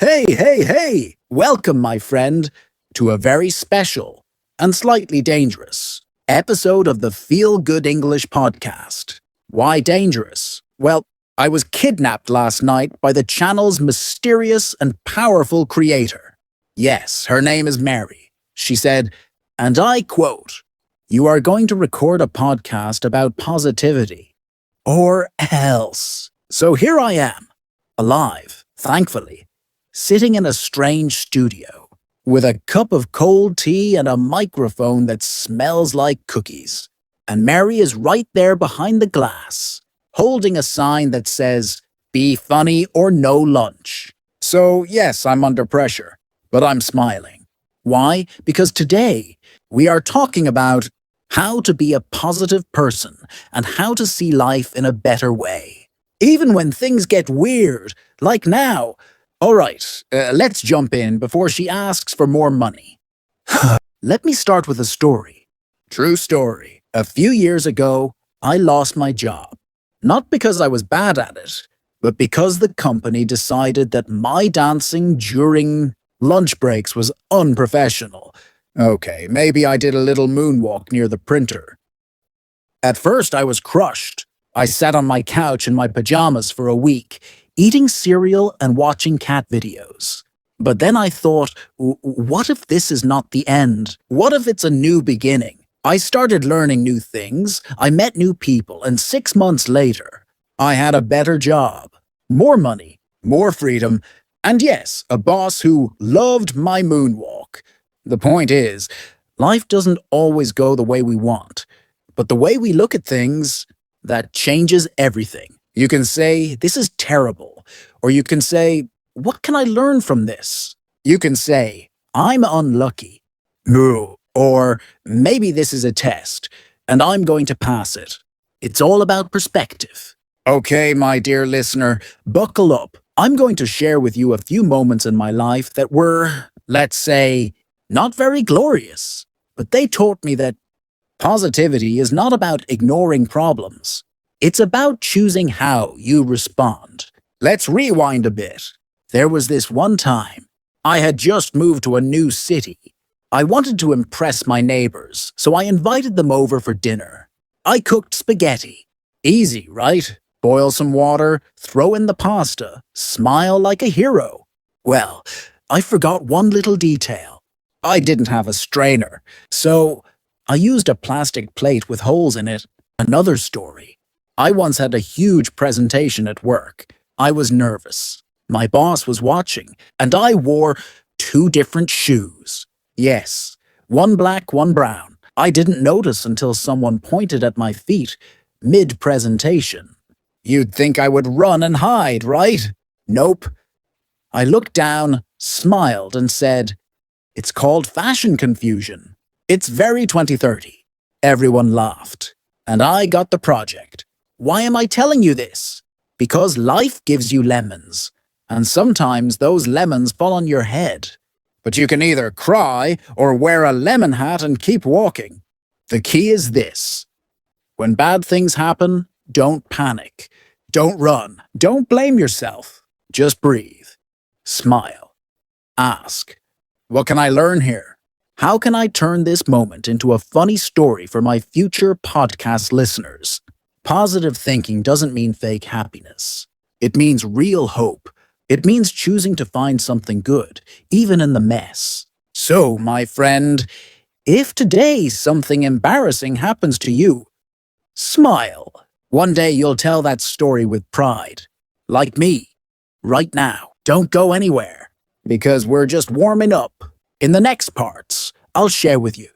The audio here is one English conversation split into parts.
Hey, hey, hey! Welcome, my friend, to a very special and slightly dangerous episode of the Feel Good English podcast. Why dangerous? Well, I was kidnapped last night by the channel's mysterious and powerful creator. Yes, her name is Mary. She said, and I quote, "You are going to record a podcast about positivity, or else." So here I am, alive, thankfully, sitting in a strange studio, with a cup of cold tea and a microphone that smells like cookies. And Mary is right there behind the glass, holding a sign that says, "Be funny or no lunch." So yes, I'm under pressure, but I'm smiling. Why? Because today we are talking about how to be a positive person and how to see life in a better way. Even when things get weird, like now. All right, let's jump in before she asks for more money. Let me start with a story. True story. A few years ago, I lost my job. Not because I was bad at it, but because the company decided that my dancing during lunch breaks was unprofessional. Okay, maybe I did a little moonwalk near the printer. At first, I was crushed. I sat on my couch in my pajamas for a week, eating cereal and watching cat videos. But then I thought, what if this is not the end? What if it's a new beginning? I started learning new things, I met new people, and 6 months later, I had a better job, more money, more freedom, and yes, a boss who loved my moonwalk. The point is, life doesn't always go the way we want, but the way we look at things, that changes everything. You can say, "This is terrible," or you can say, "What can I learn from this?" You can say, "I'm unlucky," or "Maybe this is a test, and I'm going to pass it." It's all about perspective. Okay, my dear listener, buckle up. I'm going to share with you a few moments in my life that were, let's say, not very glorious, but they taught me that positivity is not about ignoring problems. It's about choosing how you respond. Let's rewind a bit. There was this one time. I had just moved to a new city. I wanted to impress my neighbors, so I invited them over for dinner. I cooked spaghetti. Easy, right? Boil some water, throw in the pasta, smile like a hero. Well, I forgot one little detail. I didn't have a strainer, so I used a plastic plate with holes in it. Another story. I once had a huge presentation at work. I was nervous. My boss was watching, and I wore 2 different shoes. Yes, one black, one brown. I didn't notice until someone pointed at my feet mid-presentation. You'd think I would run and hide, right? Nope. I looked down, smiled, and said, "It's called fashion confusion. It's very 2030. Everyone laughed, and I got the project. Why am I telling you this? Because life gives you lemons, and sometimes those lemons fall on your head. But you can either cry or wear a lemon hat and keep walking. The key is this. When bad things happen, don't panic. Don't run. Don't blame yourself. Just breathe. Smile. Ask, what can I learn here? How can I turn this moment into a funny story for my future podcast listeners? Positive thinking doesn't mean fake happiness. It means real hope. It means choosing to find something good, even in the mess. So, my friend, if today something embarrassing happens to you, smile. One day you'll tell that story with pride. Like me. Right now. Don't go anywhere. Because we're just warming up. In the next parts, I'll share with you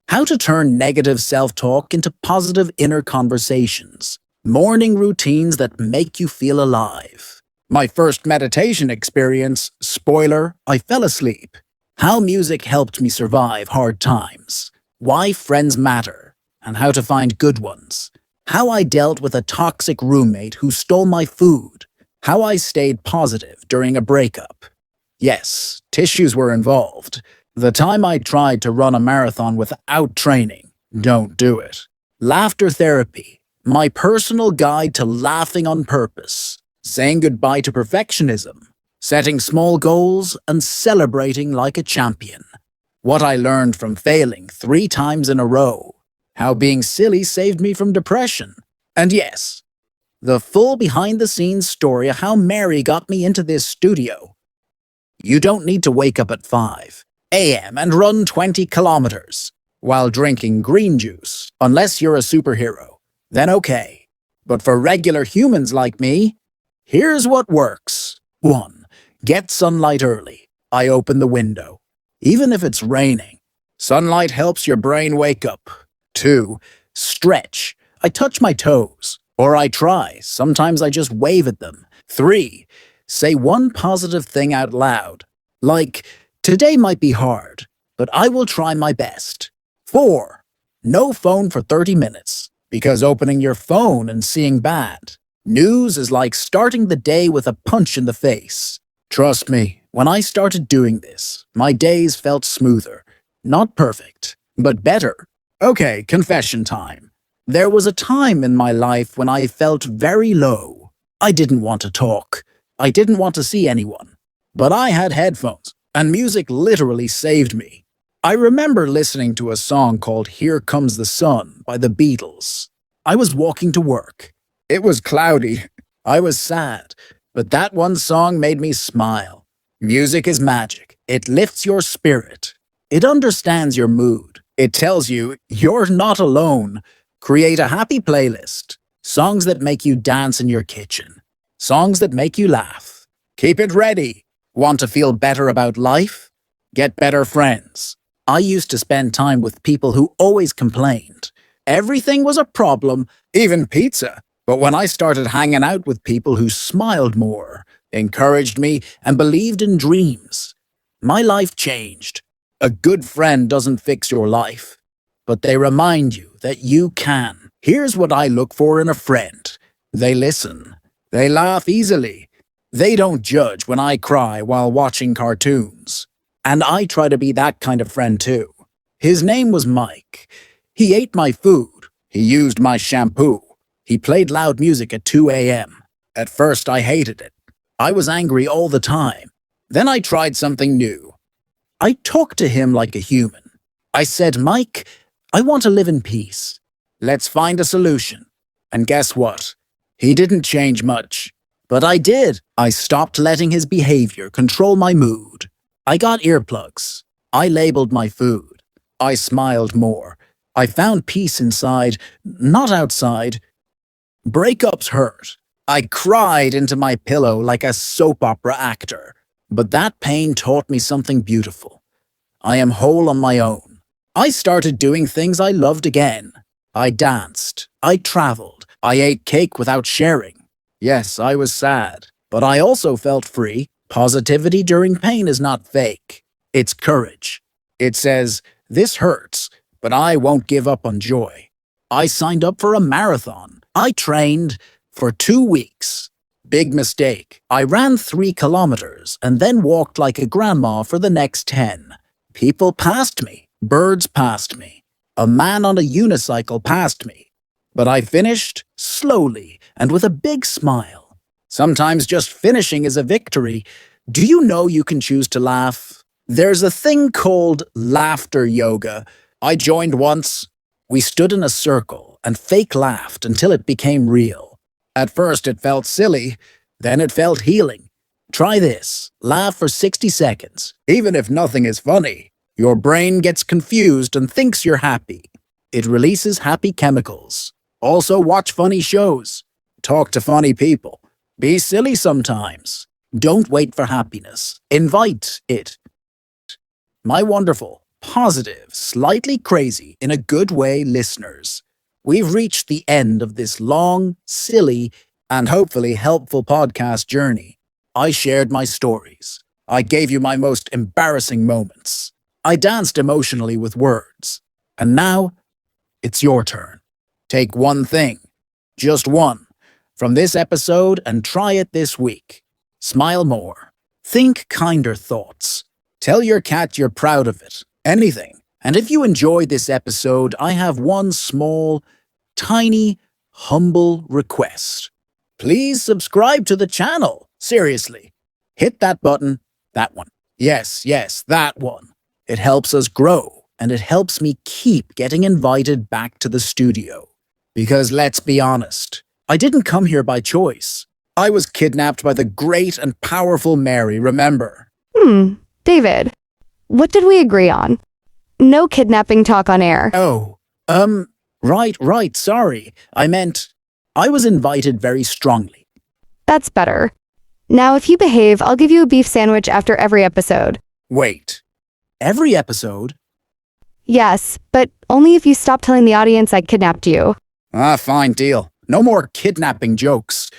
how to turn negative self-talk into positive inner conversations, morning routines that make you feel alive. My first meditation experience, spoiler, I fell asleep. How music helped me survive hard times. Why friends matter, and how to find good ones. How I dealt with a toxic roommate who stole my food. How I stayed positive during a breakup. Yes, tissues were involved. The time I tried to run a marathon without training. Don't do it. Laughter therapy. My personal guide to laughing on purpose. Saying goodbye to perfectionism. setting small goals and celebrating like a champion. What I learned from failing 3 times in a row, how being silly saved me from depression. And yes, the full behind-the-scenes story of how Mary got me into this studio. You don't need to wake up at 5 a.m. and run 20 kilometers while drinking green juice, unless you're a superhero. Then okay. But for regular humans like me, here's what works. 1. Get sunlight early. I open the window. Even if it's raining, sunlight helps your brain wake up. 2. Stretch. I touch my toes. Or I try. Sometimes I just wave at them. 3. Say one positive thing out loud. Like, today might be hard, but I will try my best. 4. No phone for 30 minutes, because opening your phone and seeing bad news is like starting the day with a punch in the face. Trust me, when I started doing this, my days felt smoother. Not perfect, but better. Okay, confession time. There was a time in my life when I felt very low. I didn't want to talk. I didn't want to see anyone. But I had headphones, and music literally saved me. I remember listening to a song called Here Comes the Sun by the Beatles. I was walking to work. It was cloudy. I was sad. But that one song made me smile. Music is magic. It lifts your spirit. It understands your mood. It tells you you're not alone. Create a happy playlist. Songs that make you dance in your kitchen. Songs that make you laugh. Keep it ready. Want to feel better about life? Get better friends. I used to spend time with people who always complained. Everything was a problem, even pizza. But when I started hanging out with people who smiled more, encouraged me, and believed in dreams, my life changed. A good friend doesn't fix your life, but they remind you that you can. Here's what I look for in a friend. They listen. They laugh easily. They don't judge when I cry while watching cartoons. And I try to be that kind of friend too. His name was Mike. He ate my food. He used my shampoo. He played loud music at 2 a.m. At first, I hated it. I was angry all the time. Then I tried something new. I talked to him like a human. I said, Mike, I want to live in peace. Let's find a solution. And guess what? He didn't change much. But I did. I stopped letting his behavior control my mood. I got earplugs. I labeled my food. I smiled more. I found peace inside, not outside. Breakups hurt. I cried into my pillow like a soap opera actor. But that pain taught me something beautiful. I am whole on my own. I started doing things I loved again. I danced. I traveled. I ate cake without sharing. Yes, I was sad. But I also felt free. Positivity during pain is not fake. It's courage. It says, this hurts, but I won't give up on joy. I signed up for a marathon. I trained for 2 weeks. Big mistake. I ran 3 kilometers and then walked like a grandma for the next 10. People passed me. Birds passed me. A man on a unicycle passed me. But I finished slowly and with a big smile. Sometimes just finishing is a victory. Do you know you can choose to laugh? There's a thing called laughter yoga. I joined once. We stood in a circle and fake laughed until it became real. At first it felt silly, then it felt healing. Try this. Laugh for 60 seconds. Even if nothing is funny, your brain gets confused and thinks you're happy. It releases happy chemicals. Also watch funny shows. Talk to funny people. Be silly sometimes. Don't wait for happiness. Invite it. My wonderful, positive, slightly crazy, in a good way listeners, we've reached the end of this long, silly, and hopefully helpful podcast journey. I shared my stories. I gave you my most embarrassing moments. I danced emotionally with words. And now, it's your turn. Take one thing, just one, from this episode and try it this week. Smile more. Think kinder thoughts. Tell your cat you're proud of it. Anything. And if you enjoyed this episode, I have one small, tiny, humble request. Please subscribe to the channel. Seriously. Hit that button, that one. Yes, yes, that one. It helps us grow, and it helps me keep getting invited back to the studio. Because let's be honest, I didn't come here by choice. I was kidnapped by the great and powerful Mary, remember? David, what did we agree on? No kidnapping talk on air. Oh, right, sorry. I meant, I was invited very strongly. That's better. Now, if you behave, I'll give you a beef sandwich after every episode. Wait, every episode? Yes, but only if you stop telling the audience I kidnapped you. Fine deal. No more kidnapping jokes.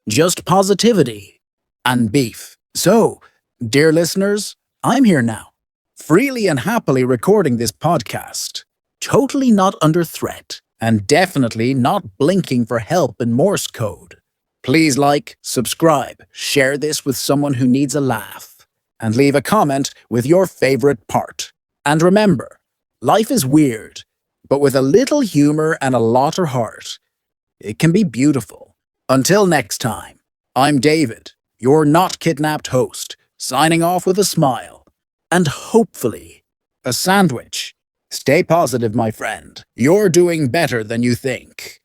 Just positivity. And beef. So, dear listeners, I'm here now. Freely and happily recording this podcast. Totally not under threat. And definitely not blinking for help in Morse code. Please like, subscribe, share this with someone who needs a laugh. And leave a comment with your favorite part. And remember, life is weird, but with a little humor and a lot of heart, it can be beautiful. Until next time, I'm David, your not kidnapped host, signing off with a smile. And hopefully, a sandwich. Stay positive, my friend. You're doing better than you think.